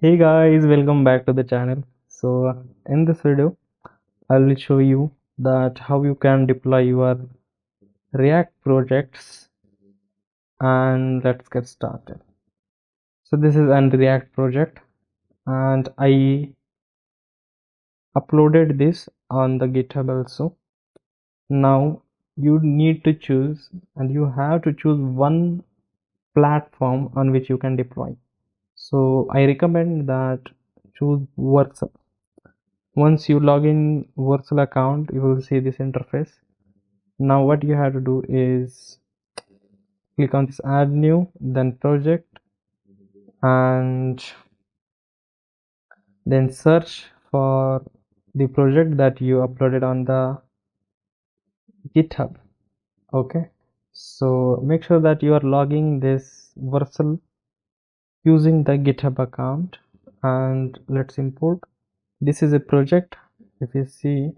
Hey guys, welcome back to the channel. In this video, I will show you that how you can deploy your React projects, and let's get started. So this is an React project and I uploaded this on the GitHub also. Now you need to choose, and you have to choose one platform on which you can deploy. So I recommend that choose Vercel. Once you log in Vercel account, you will see this interface. Now what you have to do is click on this add new, then project, and then search for the project that you uploaded on the GitHub. Okay, so make sure that you are logging this Vercel using the GitHub account, and let's import. This is a project. If you see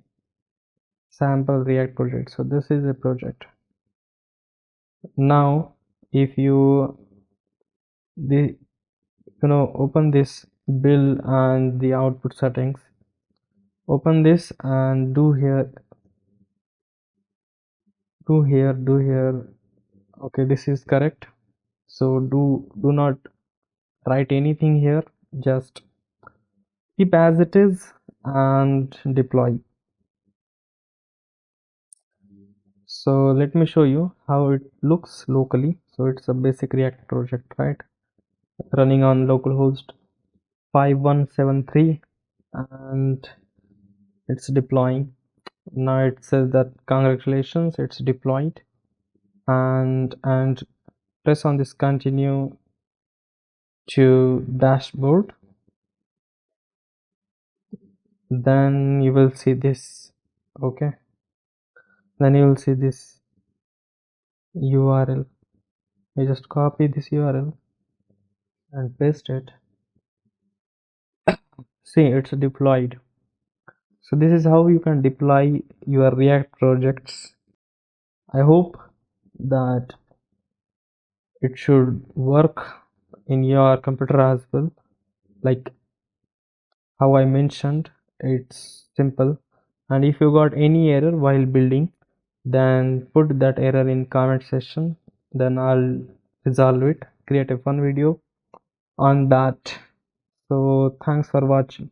sample React project, so this is a project. Now if the open this build and the output settings, open this and do here. Okay, this is correct. So do not write anything here, just keep as it is and deploy. So let me show you how it looks locally. So it's a basic React project, right, running on localhost 5173, and it's deploying. Now it says that congratulations, it's deployed, and press on this continue to dashboard. Then you will see this. Okay, then you will see this URL. You just copy this URL and paste it. See, it's deployed. So this is how you can deploy your React projects. I hope that it should work in your computer as well. Like how I mentioned, it's simple. And if you got any error while building, then put that error in comment section, then I'll resolve it, create a fun video on that. So thanks for watching.